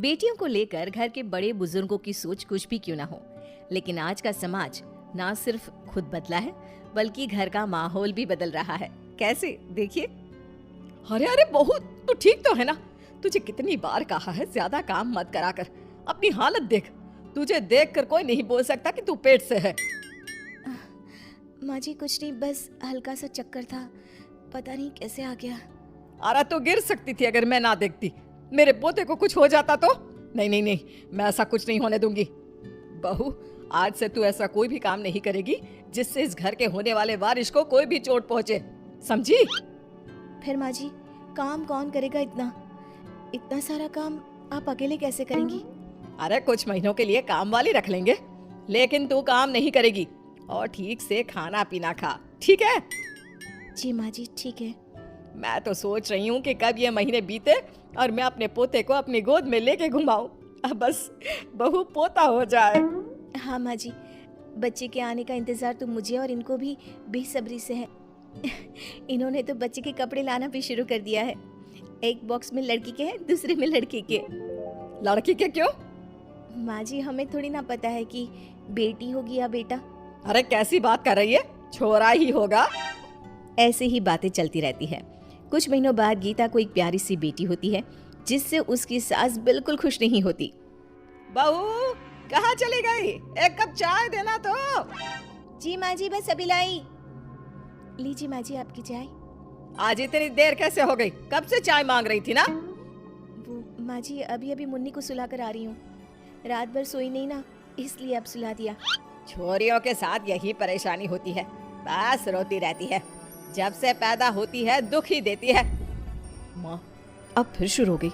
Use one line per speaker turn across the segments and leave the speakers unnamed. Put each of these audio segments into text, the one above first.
बेटियों को लेकर घर के बड़े बुजुर्गों की सोच कुछ भी क्यों ना हो, लेकिन आज का समाज ना सिर्फ खुद बदला है बल्कि घर का माहौल भी बदल रहा है। कैसे, देखिए।
अरे अरे बहू, तू ठीक तो है ना? तुझे कितनी बार कहा है ज्यादा काम मत करा कर। अपनी हालत देख, तुझे देखकर कोई नहीं बोल सकता कि तू पेट से है।
माँ जी कुछ नहीं, बस हल्का सा चक्कर था, पता नहीं कैसे आ गया।
अरे तो गिर सकती थी अगर मैं ना देखती। मेरे पोते को कुछ हो जाता तो? नहीं नहीं नहीं, मैं ऐसा कुछ नहीं होने दूंगी। बहू, आज से तू ऐसा कोई भी काम नहीं करेगी जिससे इस घर के होने वाले वारिस को कोई भी चोट पहुंचे, समझी?
फिर माँ जी, काम कौन करेगा? इतना इतना सारा काम आप अकेले कैसे करेंगी?
अरे कुछ महीनों के लिए काम वाली रख लेंगे, लेकिन तू काम नहीं करेगी और ठीक से खाना पीना खा, ठीक है?
जी माँ जी, ठीक है।
मैं तो सोच रही हूँ कि कब ये महीने बीते और मैं अपने पोते को अपनी गोद में लेके घुमाऊं। अब बस बहू पोता हो जाए।
हाँ माँ जी, बच्चे के आने का इंतजार तो मुझे और इनको भी बेसब्री से है। इन्होंने तो बच्चे के कपड़े लाना भी शुरू कर दिया है। एक बॉक्स में लड़की के हैं, दूसरे में लड़के के।
लड़की के क्यों?
माँ जी, हमें थोड़ी ना पता है कि बेटी होगी या बेटा।
अरे कैसी बात कर रही है, छोरा ही होगा।
ऐसे ही बातें चलती रहती है। कुछ महीनों बाद गीता को एक प्यारी सी बेटी होती है, जिससे उसकी सास बिल्कुल खुश नहीं होती।
बहू कहाँ चली गई? एक कप चाय देना तो।
जी माँ जी, बस अभी लाई। लीजिए माँ जी, आपकी चाय।
आज इतनी देर कैसे हो गई? कब से चाय मांग रही थी ना?
वो माँ जी, अभी अभी मुन्नी को सुला कर आ रही हूँ। रात भर सोई नहीं ना, इसलिए अब सुला दिया।
छोरियों के साथ यही परेशानी होती है, बस रोती रहती है। जब से पैदा होती है दुख ही देती है।
माँ, अब फिर शुरू हो गई।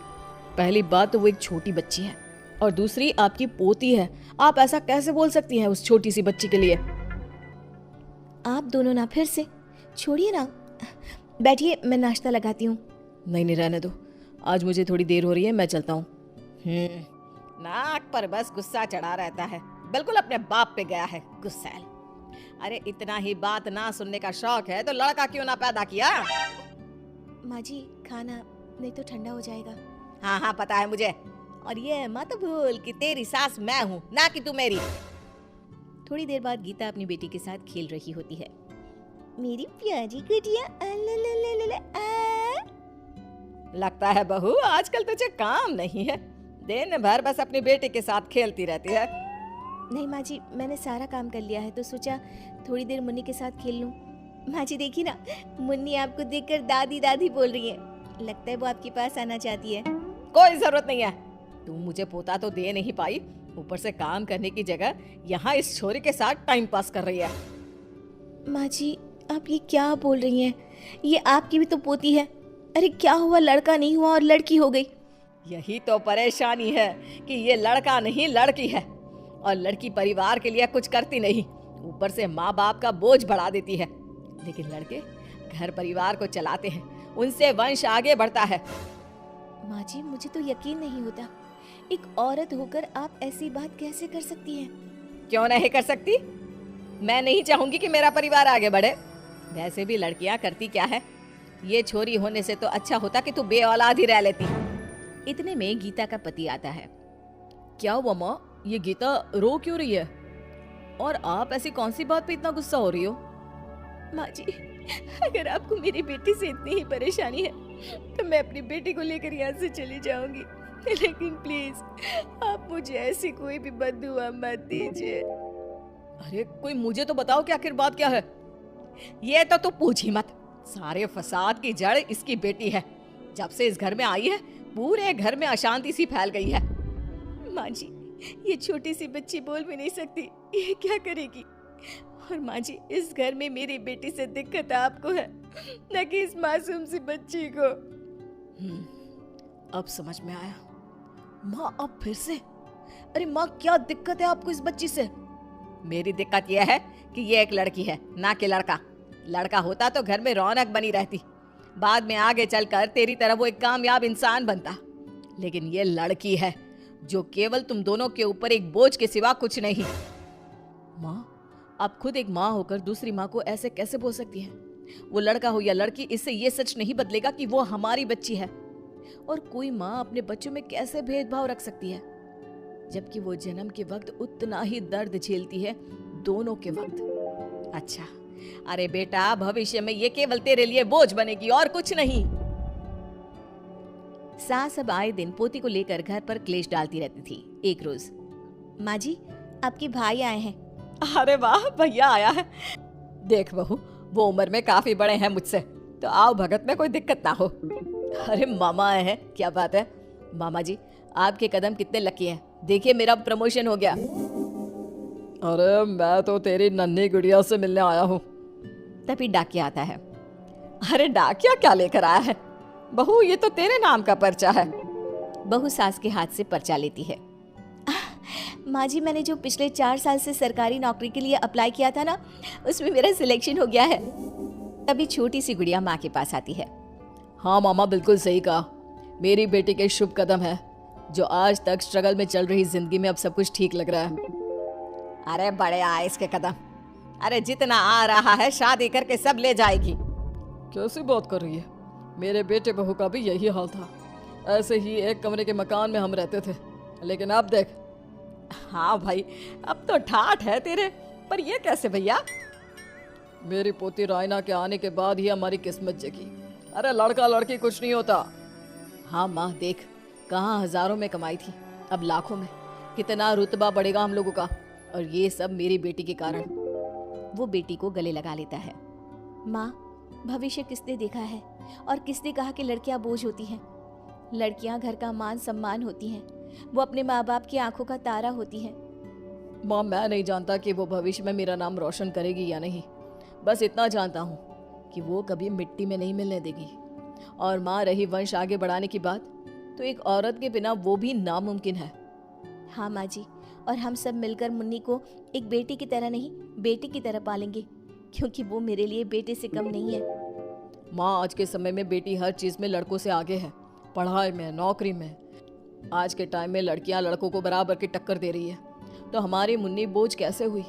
पहली बात तो वो एक छोटी बच्ची है और दूसरी आपकी पोती है। आप ऐसा कैसे बोल सकती हैं उस छोटी सी बच्ची के लिए?
आप दोनों ना फिर से छोड़िए ना, बैठिए, मैं नाश्ता लगाती हूँ।
नहीं नहीं, रहने दो, आज मुझे थोड़ी देर हो रही है, मैं चलता हूँ।
नाक पर बस गुस्सा चढ़ा रहता है, बिल्कुल अपने बाप पे गया है गुस्सैल। अरे इतना ही बात ना सुनने का शौक है तो लड़का क्यों ना पैदा किया?
माँ जी, खाना नहीं तो ठंडा हो जाएगा।
हाँ हाँ पता है मुझे, और ये मत भूल कि तेरी सास मैं हूँ, ना कि तू मेरी।
थोड़ी देर बाद गीता अपनी बेटी के साथ खेल रही होती है। मेरी प्यारी गुड़िया,
लगता है बहू आजकल तुझे काम नहीं है, दिन भर बस अपनी बेटी के साथ खेलती रहती है।
नहीं माँ जी, मैंने सारा काम कर लिया है तो सोचा थोड़ी देर मुन्नी के साथ खेल लूं। माँ जी देखी ना, मुन्नी आपको देखकर दादी दादी बोल रही है। लगता है वो आपके पास आना चाहती है।
कोई जरूरत नहीं है, तू मुझे पोता तो दे नहीं पाई, ऊपर से काम करने की जगह यहाँ इस छोरी के साथ टाइम पास कर रही है।
माँ जी, आप ये क्या बोल रही हैं? ये आपकी भी तो पोती है। अरे क्या हुआ, लड़का नहीं हुआ और लड़की हो गई?
यही तो परेशानी है कि ये लड़का नहीं लड़की है, और लड़की परिवार के लिए कुछ करती नहीं, ऊपर से माँ बाप का बोझ बढ़ा देती है। लेकिन लड़के घर परिवार को चलाते हैं, उनसे वंश आगे बढ़ता है।
माँ जी, मुझे तो यकीन नहीं होता, एक औरत होकर आप ऐसी बात कैसे कर सकती हैं?
क्यों नहीं कर सकती? मैं नहीं चाहूंगी कि मेरा परिवार आगे बढ़े। वैसे भी लड़कियां करती क्या है, ये छोरी होने से तो अच्छा होता कि तू बेऔलाद ही रह लेती।
इतने में गीता का पति आता है।
क्या हुआ माँ, ये गीता रो क्यों रही है? और आप ऐसी कौन सी बात पे इतना गुस्सा हो रही हो?
माँ जी, अगर आपको मेरी बेटी से इतनी ही परेशानी है तो मैं अपनी बेटी को लेकर यहाँ से चली जाऊंगी, लेकिन प्लीज आप मुझे ऐसी कोई भी बददुआ मत दीजिए।
अरे कोई मुझे तो बताओ कि आखिर बात क्या है?
ये तो तू पूछ ही मत, सारे फसाद की जड़ इसकी बेटी है। जब से इस घर में आई है पूरे घर में अशांति सी फैल गई है।
माँ जी, ये छोटी सी बच्ची बोल भी नहीं सकती, ये क्या करेगी? और माँ जी, इस घर में मेरी बेटी से दिक्कत आपको है, न कि इस मासूम सी बच्ची को।
अब समझ में आया। माँ अब फिर से? अरे माँ, क्या दिक्कत है आपको इस बच्ची से?
मेरी दिक्कत यह है कि ये एक लड़की है, ना कि लड़का। लड़का होता तो घर में रौनक बनी रहती, बाद में आगे चलकर तेरी तरह वो एक कामयाब इंसान बनता। लेकिन ये लड़की है जो केवल तुम दोनों के ऊपर एक बोझ के सिवा कुछ नहीं।
माँ, आप खुद एक माँ होकर दूसरी माँ को ऐसे कैसे बोल सकती हैं? वो लड़का हो या लड़की, इससे ये सच नहीं बदलेगा कि वो हमारी बच्ची है। और कोई माँ अपने बच्चों में कैसे भेदभाव रख सकती है, जबकि वो जन्म के वक्त उतना ही दर्द झेलती है दोनों के वक्त।
अच्छा, अरे बेटा, भविष्य में ये केवल तेरे लिए बोझ बनेगी और कुछ नहीं। सास अब आए दिन पोती को लेकर घर पर क्लेश डालती रहती थी। एक रोज,
माँ जी, आपके भाई आए हैं।
अरे वाह, भैया आया है। देख बहू, वो उम्र में काफी बड़े हैं मुझसे, तो आओ भगत में कोई दिक्कत ना हो। अरे मामा आए हैं, क्या बात है। मामा जी, आपके कदम कितने लकी हैं। देखिए, मेरा प्रमोशन हो गया। अरे मैं तो तेरी नन्ही गुड़िया से मिलने आया हूँ। तभी डाकिया आता है। अरे डाकिया क्या लेकर आया है? बहू, ये तो तेरे नाम का पर्चा है। बहू सास के हाथ से पर्चा लेती है।
माँ जी, मैंने जो पिछले 4 साल से सरकारी नौकरी के लिए अप्लाई किया था ना, उसमें मेरा सिलेक्शन हो गया है।
तभी छोटी सी गुड़िया माँ के पास आती है। हाँ मामा, बिल्कुल सही कहा। मेरी बेटी के शुभ कदम है, जो आज तक स्ट्रगल में चल रही जिंदगी में अब सब कुछ ठीक लग रहा है। अरे बड़े आए इसके कदम। अरे जितना आ रहा है शादी करके सब ले जाएगी। कैसी बात कर रही है? मेरे बेटे बहू का भी यही हाल था। ऐसे ही एक कमरे के मकान में हम रहते थे, लेकिन अब देख। हाँ भाई, अब तो ठाठ है तेरे, पर ये कैसे भैया? मेरी पोती रायना के आने के बाद ही हमारी किस्मत जगी। अरे लड़का लड़की कुछ नहीं होता। हाँ माँ, देख, कहाँ हजारों में कमाई थी, अब लाखों में। कितना रुतबा बढ़ेगा हम लोगों का, और ये सब मेरी बेटी के कारण। वो बेटी को गले लगा लेता है।
माँ, भविष्य किसने देखा है और किसने कहा कि लड़कियां बोझ होती हैं? लड़कियां घर का मान सम्मान होती हैं, वो अपने माँ बाप की आंखों का तारा होती हैं।
माँ, मैं नहीं जानता कि वो भविष्य में मेरा नाम रोशन करेगी या नहीं। बस इतना जानता हूँ कि वो कभी मिट्टी में नहीं मिलने देगी। और माँ, रही वंश आगे बढ़ाने की बात, तो एक औरत के बिना वो भी नामुमकिन है।
हाँ माँ जी, और हम सब मिलकर मुन्नी को एक बेटी की तरह नहीं, बेटी की तरह पालेंगे, क्योंकि वो मेरे लिए बेटे से कम नहीं है।
माँ, आज के समय में बेटी हर चीज में लड़कों से आगे है, पढ़ाई में, नौकरी में। आज के टाइम में लड़कियां लड़कों को बराबर की टक्कर दे रही है, तो हमारी मुन्नी बोझ कैसे हुई?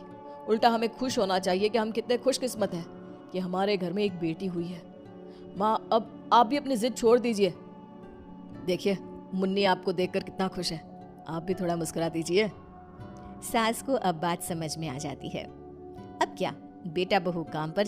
उल्टा हमें खुश होना चाहिए कि हम कितने खुशकिस्मत हैं कि हमारे घर में एक बेटी हुई है। माँ, अब आप भी अपनी जिद छोड़ दीजिए। देखिए, मुन्नी आपको देखकर कितना खुश है, आप भी थोड़ा मुस्कुरा दीजिए। सास को अब बात समझ में आ जाती है। अब क्या, बेटा बहू काम पर